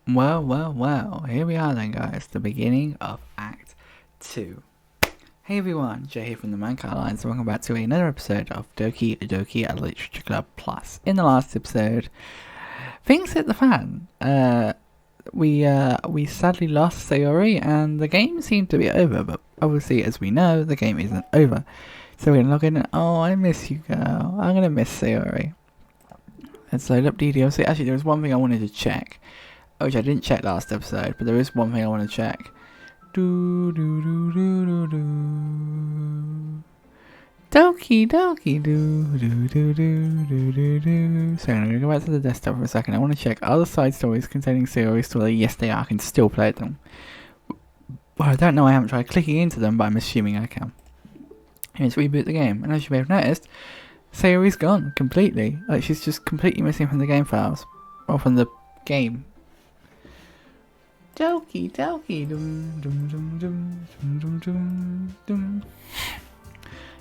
Well, here we are then, guys, the beginning of Act 2. Hey everyone, Jay here from the Macleod Lines, and welcome back to another episode of Doki Doki Literature Club Plus. In the last episode, things hit the fan. We sadly lost Sayori, and the game seemed to be over, but obviously, as we know, the game isn't over. So we're gonna log in and, oh, I miss you, girl. I'm gonna miss Sayori. Let's load up DDLC. Actually, there was one thing I wanted to check, which I didn't check last episode, but there is one thing I want to check. Doki doki do. So I'm gonna go back to the desktop for a second. I want to check, are the side stories containing Sayori's story? Yes, they are. I can still play them. Well, I don't know. I haven't tried clicking into them, but I'm assuming I can. Let's reboot the game, and as you may have noticed, Sayori's gone completely. Like, she's just completely missing from the game files, or from the game. Doki doki dum.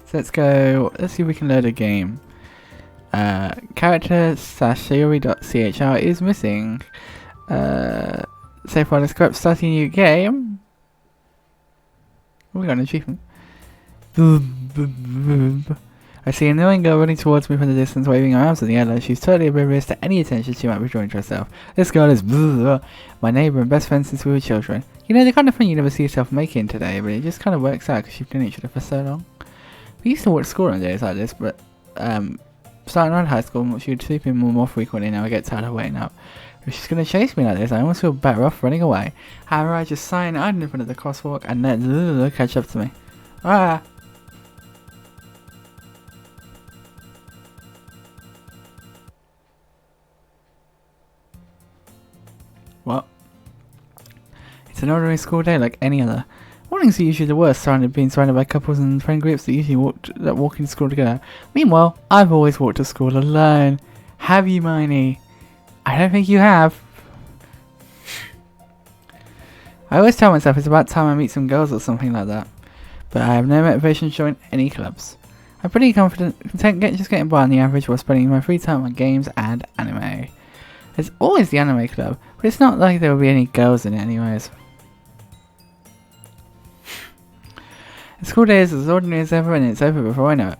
So let's go. Let's see if we can load a game. Character /Sayori.chr is missing. Save file is corrupt. Starting a new game. Oh, we got an achievement. I see an annoying girl running towards me from the distance, waving her arms in the air like she's totally oblivious to any attention she might be drawing to herself. This girl is my neighbour and best friend since we were children. You know, the kind of thing you never see yourself making today, but it just kind of works out because you've known each other for so long. We used to walk to school on days like this, but starting around high school, she would sleep in more frequently. Now I get tired of waiting up. If she's going to chase me like this, I almost feel better off running away. However, I just sigh and hide in front of the crosswalk and let catch up to me. Ah! What? It's an ordinary school day like any other. Mornings are usually the worst, being surrounded by couples and friend groups that usually walk into school together. Meanwhile, I've always walked to school alone. Have you, Miney? I don't think you have. I always tell myself it's about time I meet some girls or something like that, but I have no motivation to join any clubs. I'm pretty content just getting by on the average while spending my free time on games and anime. There's always the anime club, but it's not like there will be any girls in it anyways. The school day is as ordinary as ever, and it's over before I know it.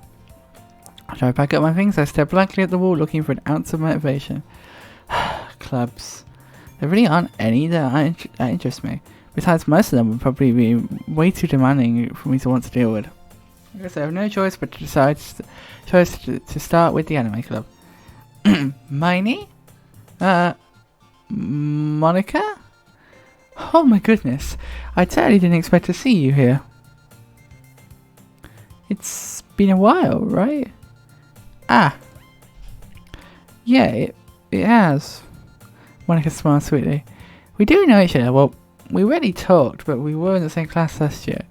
After I pack up my things, I stare blankly at the wall looking for an ounce of motivation. Clubs. There really aren't any that interest me. Besides, most of them would probably be way too demanding for me to want to deal with. I guess I have no choice but to decide to start with the anime club. Miney? Monica? Oh my goodness, I totally didn't expect to see you here. It's been a while, right? Ah. Yeah, it has. Monica smiled sweetly. We do know each other. Well, we rarely talked, but we were in the same class last year.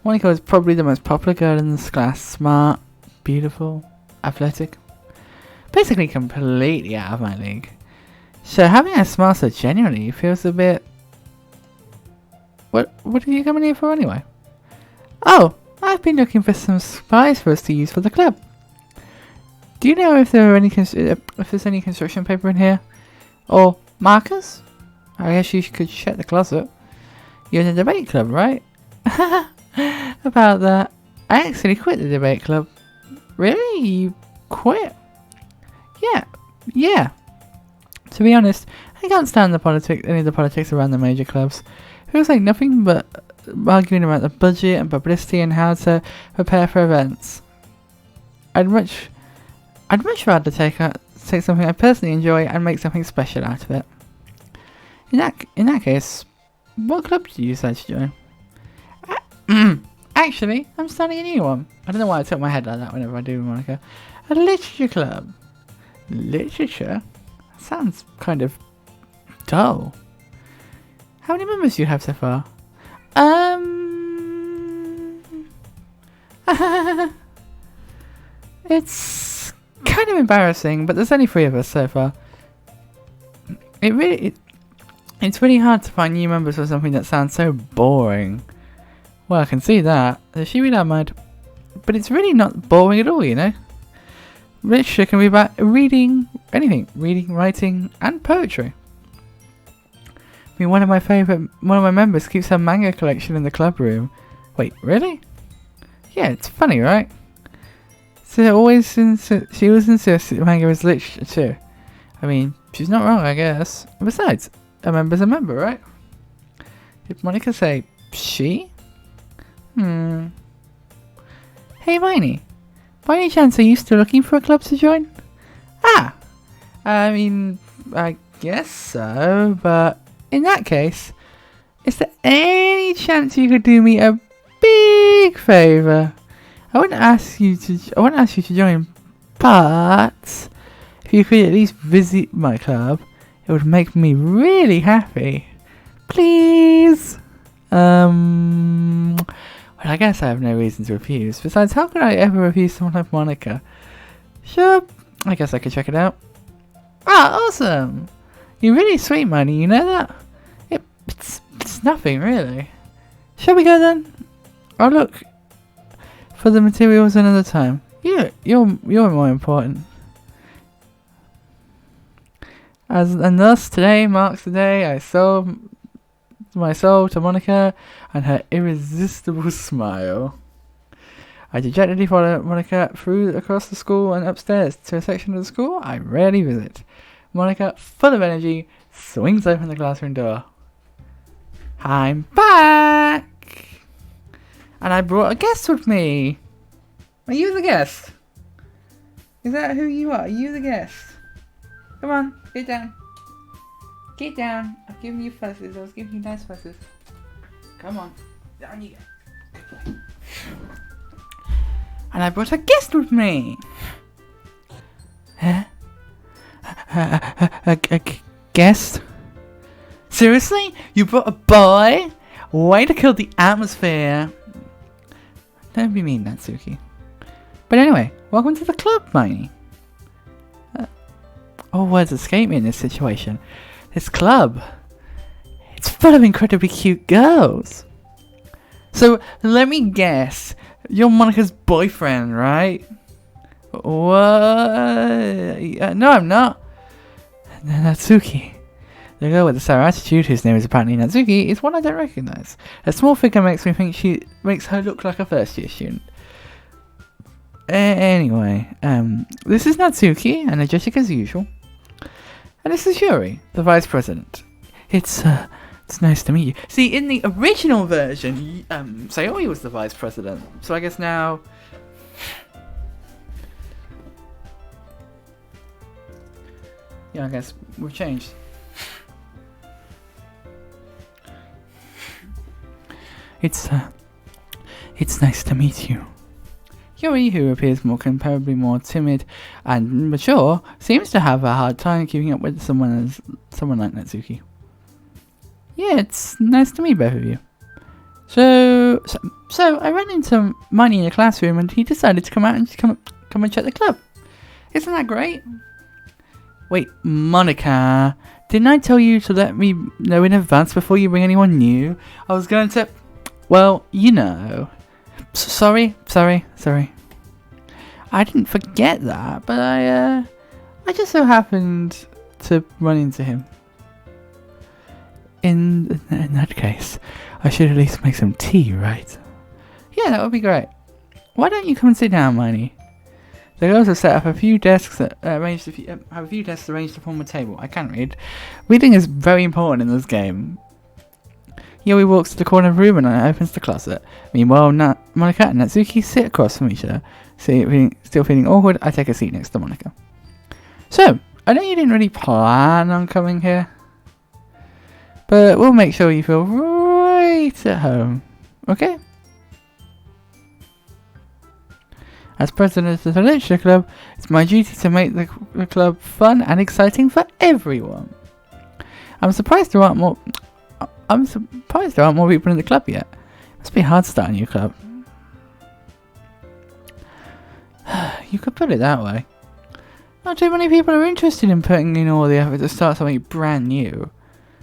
Monica was probably the most popular girl in this class. Smart, beautiful, athletic. Basically completely out of my league. So having her smile so genuinely feels a bit... What are you coming here for anyway? Oh, I've been looking for some supplies for us to use for the club. Do you know if there are if there's any construction paper in here? Or markers? I guess you could check the closet. You're in the debate club, right? About that, I actually quit the debate club. Really? You quit? Yeah. To be honest, I can't stand any of the politics around the major clubs. It feels like nothing but arguing about the budget and publicity and how to prepare for events. I'd much rather take something I personally enjoy and make something special out of it. In that case, what club did you decide to join? Actually, I'm starting a new one. I don't know why I tilt my head like that whenever I do, Monica. A literature club. Literature? Sounds kind of dull. How many members do you have so far? It's kind of embarrassing, but there's only 3 of us so far. It's really hard to find new members for something that sounds so boring. Well, I can see that. She really don't mind. But it's really not boring at all, you know? Literature can be about reading anything. Reading, writing, and poetry. mean, one of my members keeps her manga collection in the club room. Wait, really? Yeah, it's funny, right? So she always insists that manga is literature too. I mean, she's not wrong, I guess. Besides, a member's a member, right? Did Monica say she? Hey, Miney. By any chance, are you still looking for a club to join? Ah! I mean, I guess so, but in that case, is there any chance you could do me a big favour? I wouldn't ask you to join, but if you could at least visit my club, it would make me really happy. Please. Well, I guess I have no reason to refuse. Besides, how could I ever refuse someone like Monica? Sure, I guess I could check it out. Ah, awesome! You're really sweet, Money. You know that? It's nothing really. Shall we go then? I'll look for the materials another time. You're more important. And thus today marks the day I sold my soul to Monica and her irresistible smile. I dejectedly followed Monica across the school and upstairs to a section of the school I rarely visit. Monica, full of energy, swings open the classroom door. I'm back! And I brought a guest with me. Are you the guest? Is that who you are? Are you the guest? Come on, get down. Get down. I've given you fusses. I was giving you nice fusses. Come on. Down you go. And I brought a guest with me. Huh? A guest? Seriously? You brought a boy? Way to kill the atmosphere. Don't be mean, Natsuki. But anyway, welcome to the club, Miney. All words escape me in this situation. This club, it's full of incredibly cute girls. So, let me guess, you're Monica's boyfriend, right? What? No, I'm not. Natsuki. The girl with the sour attitude, whose name is apparently Natsuki, is one I don't recognise. Her small figure makes me think makes her look like a first-year student. Anyway, this is Natsuki, energetic as usual. And this is Yuri, the vice president. It's nice to meet you. See, in the original version, Sayori was the vice president. So I guess now... yeah, I guess we've changed. It's nice to meet you. Yuri, who appears comparably more timid and mature, seems to have a hard time keeping up with someone like Natsuki. Yeah, it's nice to meet both of you. So I ran into Miney in the classroom and he decided to come out and come and check the club. Isn't that great? Wait, Monica, didn't I tell you to let me know in advance before you bring anyone new? I was going to... well, you know... Sorry. I didn't forget that, but I just so happened to run into him. In that case, I should at least make some tea, right? Yeah, that would be great. Why don't you come and sit down, Miney? The girls have set up a few desks arranged to form a table. I can't read. Reading is very important in this game. Yuri walks to the corner of the room and opens the closet. Meanwhile, Monica and Natsuki sit across from each other. Still feeling awkward, I take a seat next to Monica. So, I know you didn't really plan on coming here, but we'll make sure you feel right at home. Okay? As president of the Literature Club, it's my duty to make the club fun and exciting for everyone. I'm surprised there aren't more people in the club yet. It must be hard to start a new club. You could put it that way. Not too many people are interested in putting in all the effort to start something brand new,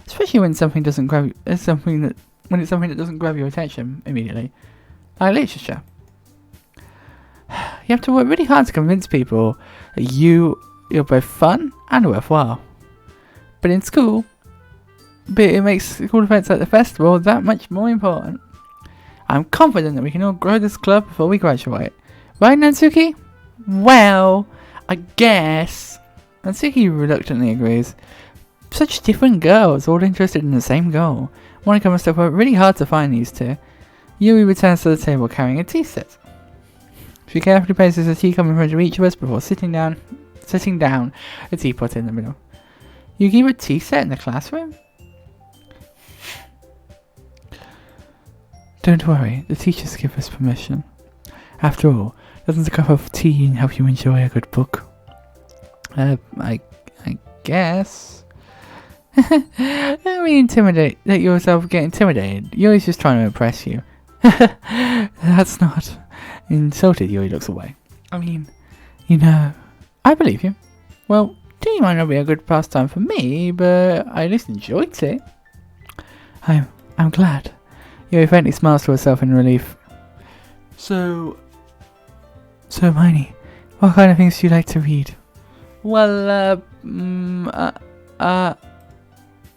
especially when something doesn't grab something that doesn't grab your attention immediately, like literature. You have to work really hard to convince people that you're both fun and worthwhile. But in school, but it makes school events like the festival that much more important. I'm confident that we can all grow this club before we graduate. Right, Natsuki? Well, I guess. Natsuki reluctantly agrees. Such different girls, all interested in the same goal. Monica must have worked really hard to find these two. Yuri returns to the table carrying a tea set. She carefully places a teacup in front of each of us before setting down a teapot in the middle. You keep a tea set in the classroom? Don't worry, the teachers give us permission. After all, doesn't a cup of tea help you enjoy a good book? I guess. Don't let yourself get intimidated. Yuri's just trying to impress you. That's not insulted. Yuri looks away. I mean, I believe you. Well, tea might not be a good pastime for me, but I at least enjoyed it. I'm glad. Yuri faintly smiles to herself in relief. So Hermione, what kind of things do you like to read? Well,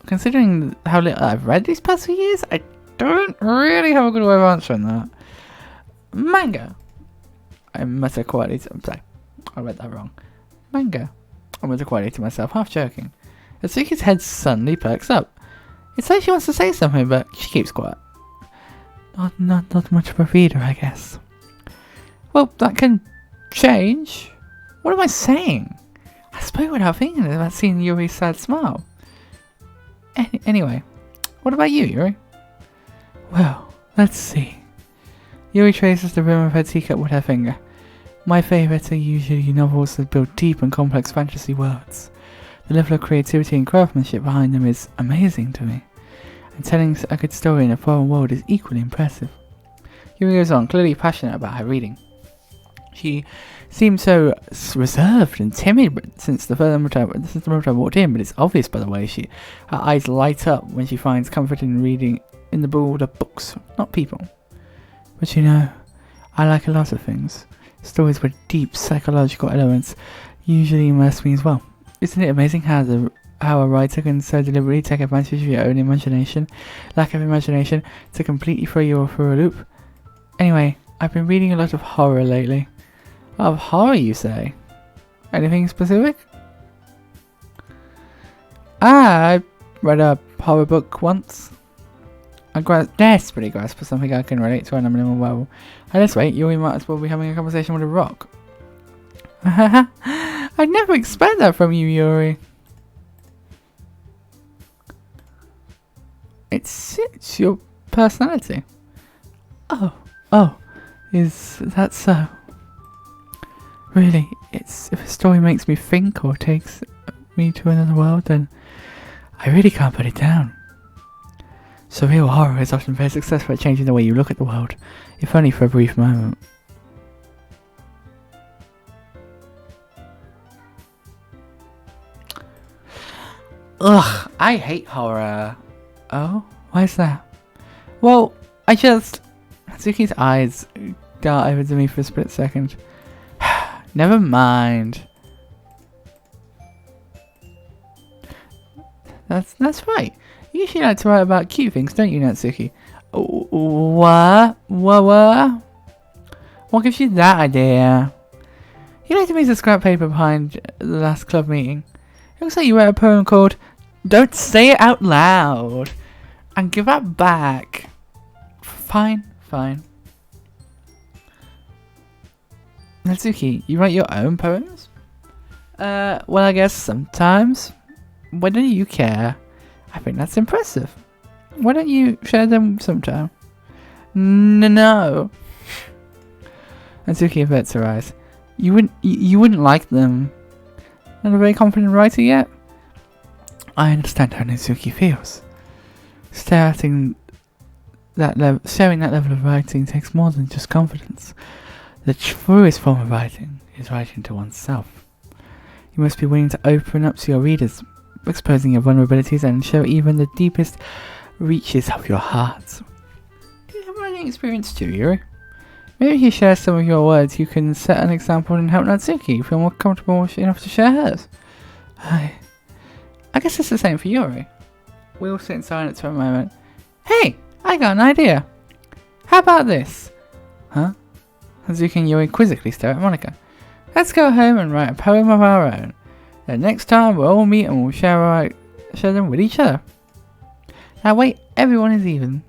considering how little I've read these past few years, I don't really have a good way of answering that. Manga. I muttered quietly I'm sorry, I read that wrong. Manga. I muttered quietly to myself, half joking. Atsuki's head suddenly perks up. It's like she wants to say something, but she keeps quiet. Not much of a reader, I guess. Well, that can change. What am I saying? I spoke without thinking about seeing Yuri's sad smile. Anyway, what about you, Yuri? Well, let's see. Yuri traces the rim of her teacup with her finger. My favourites are usually novels that build deep and complex fantasy worlds. The level of creativity and craftsmanship behind them is amazing to me. And telling a good story in a foreign world is equally impressive. Yuri goes on, clearly passionate about her reading. She seemed so reserved and timid since the moment I walked in, but it's obvious by the way her eyes light up when she finds comfort in reading in the world of books, not people. But I like a lot of things. Stories with deep psychological elements usually immerse me as well. Isn't it amazing how a writer can so deliberately take advantage of your own lack of imagination, to completely throw you for a loop? Anyway, I've been reading a lot of horror lately. Of horror, you say? Anything specific? I read a horror book once. I desperately grasp for something I can relate to on a minimal level. At this rate, Yuri might as well be having a conversation with a rock. I'd never expect that from you, Yuri. It's your personality. Oh, is that so? Really, if a story makes me think or takes me to another world, then I really can't put it down. Surreal horror is often very successful at changing the way you look at the world, if only for a brief moment. Ugh, I hate horror. Oh, why is that? Well, Hatsuki's eyes dart over to me for a split second. Never mind. That's right. You usually like to write about cute things, don't you, Natsuki? What? What gives you that idea? You like to make the scrap paper behind the last club meeting. It looks like you wrote a poem called "Don't Say It Out Loud" and give that back. Fine. Natsuki, you write your own poems? Well, I guess sometimes. Why don't you care? I think that's impressive. Why don't you share them sometime? No. Natsuki averts her eyes. You wouldn't like them. Not a very confident writer yet? I understand how Natsuki feels. Sharing that level of writing takes more than just confidence. The truest form of writing is writing to oneself. You must be willing to open up to your readers, exposing your vulnerabilities and show even the deepest reaches of your heart. Do you have writing experience too, Yuri? Maybe if you share some of your words, you can set an example and help Natsuki feel more comfortable enough to share hers. I guess it's the same for Yuri. We all sit in silence for a moment. Hey, I got an idea. How about this? Huh? Hazuki and Yuri quizzically stare at Monica. Let's go home and write a poem of our own. Then next time we'll all meet and we'll share them with each other. That way everyone is even.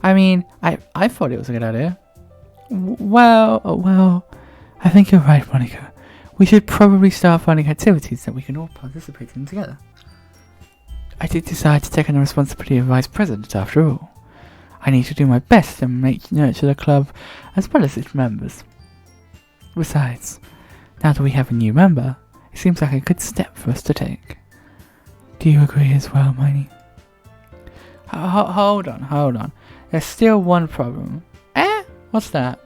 I mean, I thought it was a good idea. Well, I think you're right, Monica. We should probably start finding activities that we can all participate in together. I did decide to take on the responsibility of Vice President after all. I need to do my best to nurture the club as well as its members. Besides, now that we have a new member, it seems like a good step for us to take. Do you agree as well, Miney? Hold on. There's still one problem. What's that?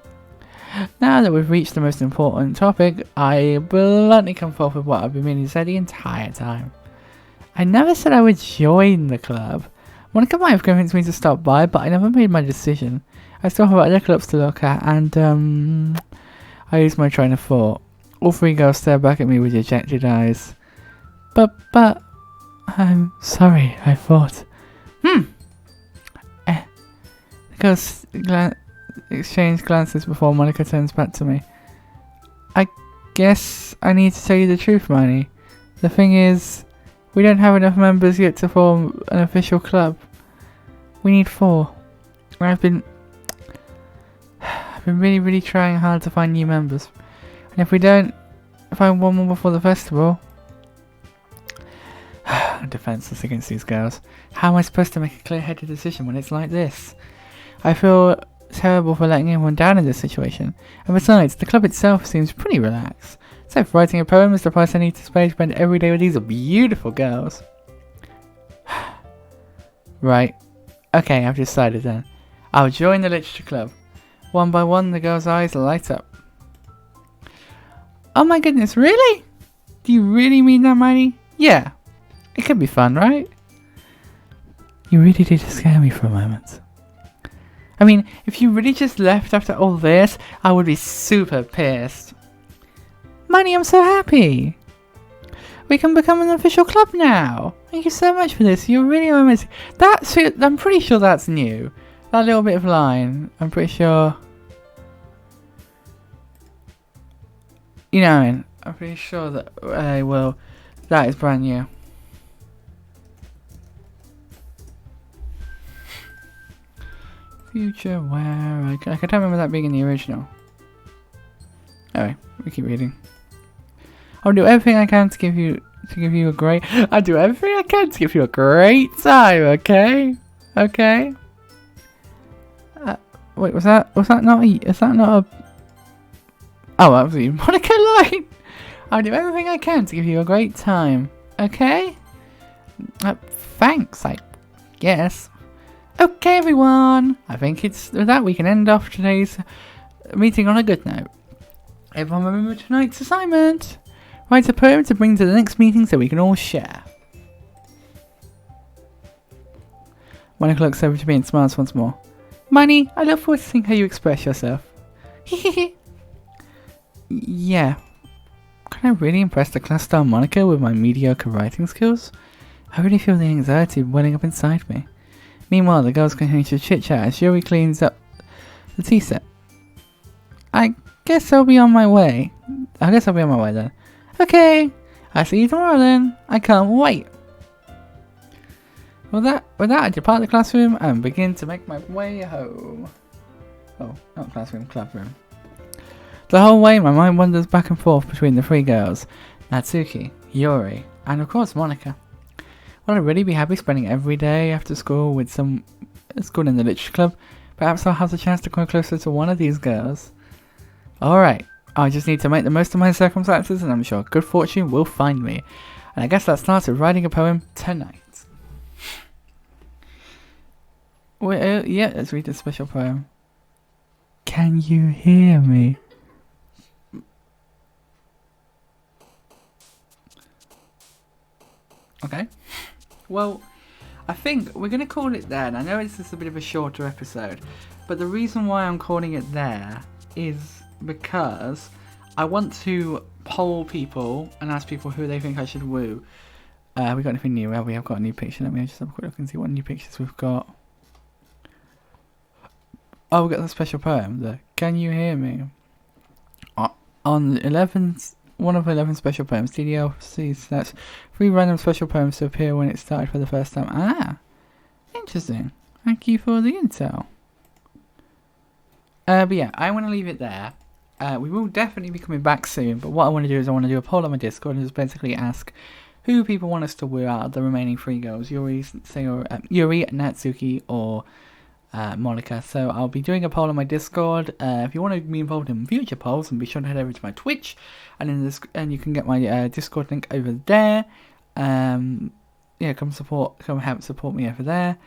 Now that we've reached the most important topic, I bluntly come forth with what I've been meaning to say the entire time. I never said I would join the club. Monica might have convinced me to stop by, but I never made my decision. I still have other clubs to look at, and I used my train of thought. All three girls stare back at me with dejected eyes. But, I'm sorry, I thought. The girls exchange glances before Monica turns back to me. I guess I need to tell you the truth, Miney. The thing is, we don't have enough members yet to form an official club. We need 4. And I've been really trying hard to find new members. And if we don't find one more before the festival, I'm defenseless against these girls. How am I supposed to make a clear-headed decision when it's like this? I feel terrible for letting anyone down in this situation. And besides, the club itself seems pretty relaxed. So if writing a poem is the price I need to spend every day with these beautiful girls. Right. Okay, I've decided then. I'll join the literature club. One by one, the girl's eyes light up. Oh my goodness, really? Do you really mean that, Miney? Yeah. It could be fun, right? You really did scare me for a moment. I mean, if you really just left after all this, I would be super pissed. Miney, I'm so happy. We can become an official club now. Thank you so much for this. You're really amazing. I'm pretty sure that's new. That little bit of line. I'm pretty sure. You know what I mean? I'm pretty sure that that is brand new. Future where I can't remember that being in the original. Anyway, we keep reading. I'll do everything I can to give you a great. I'll do everything I can to give you a great time. Okay. Wait, was that not a? Is that not a? Oh, that was the Monica line. I'll do everything I can to give you a great time. Okay. Thanks. I guess. Okay, everyone. I think it's with that we can end off today's meeting on a good note. Everyone remember tonight's assignment. Write a poem to bring to the next meeting so we can all share. Monica looks over to me and smiles once more. Miney, I look forward to seeing how you express yourself. Yeah. Can I really impress the class star Monica with my mediocre writing skills? I really feel the anxiety welling up inside me. Meanwhile, the girls continue to chit-chat as Yuri cleans up the tea set. I guess I'll be on my way then. Okay, I'll see you tomorrow then. I can't wait. With that, I depart the classroom and begin to make my way home. Oh, not classroom, club room. The whole way, my mind wanders back and forth between the 3 girls, Natsuki, Yuri, and of course Monica. Will I really be happy spending every day after school with school in the literature club? Perhaps I'll have the chance to come closer to one of these girls. Alright, I just need to make the most of my circumstances and I'm sure good fortune will find me. And I guess that starts with writing a poem tonight. Yeah, let's read a special poem. Can you hear me? Okay. Well, I think we're going to call it there. And I know this is a bit of a shorter episode, but the reason why I'm calling it there is because I want to poll people and ask people who they think I should woo. We got anything new? Well, we have got a new picture. Let me just have a quick look and see what new pictures we've got. Oh, we got the special poem. The Can You Hear Me? On 1 of 11 special poems, DDLC sets 3 random special poems to appear when it started for the first time. Ah, interesting. Thank you for the intel. But yeah, I want to leave it there. We will definitely be coming back soon, but what I want to do is I want to do a poll on my Discord and just basically ask who people want us to woo out of the remaining 3 girls, Yuri, Natsuki, or Monica. So I'll be doing a poll on my Discord. If you want to be involved in future polls, then be sure to head over to my Twitch, and you can get my Discord link over there. Yeah, come help support me over there.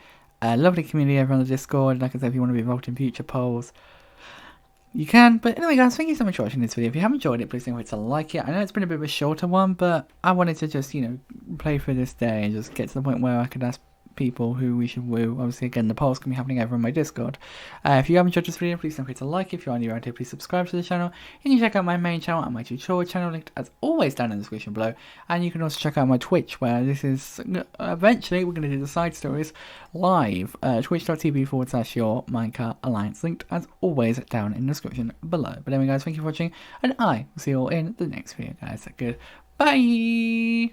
Lovely community over on the Discord. Like I said, if you want to be involved in future polls, you can. But anyway, guys, thank you so much for watching this video. If you have enjoyed it, please don't forget to like it. I know it's been a bit of a shorter one, but I wanted to just, play through this day and just get to the point where I could ask people who we should woo. Obviously, again, the polls can be happening over on my Discord. If you have enjoyed this video, please don't forget to like it. If you are new around here, please subscribe to the channel. And you check out my main channel and my tutorial channel, linked as always down in the description below. And you can also check out my Twitch, where this is eventually we're going to do the side stories live. Twitch.tv/your Minecart Alliance, linked as always down in the description below. But anyway, guys, thank you for watching, and I will see you all in the next video, guys. Goodbye.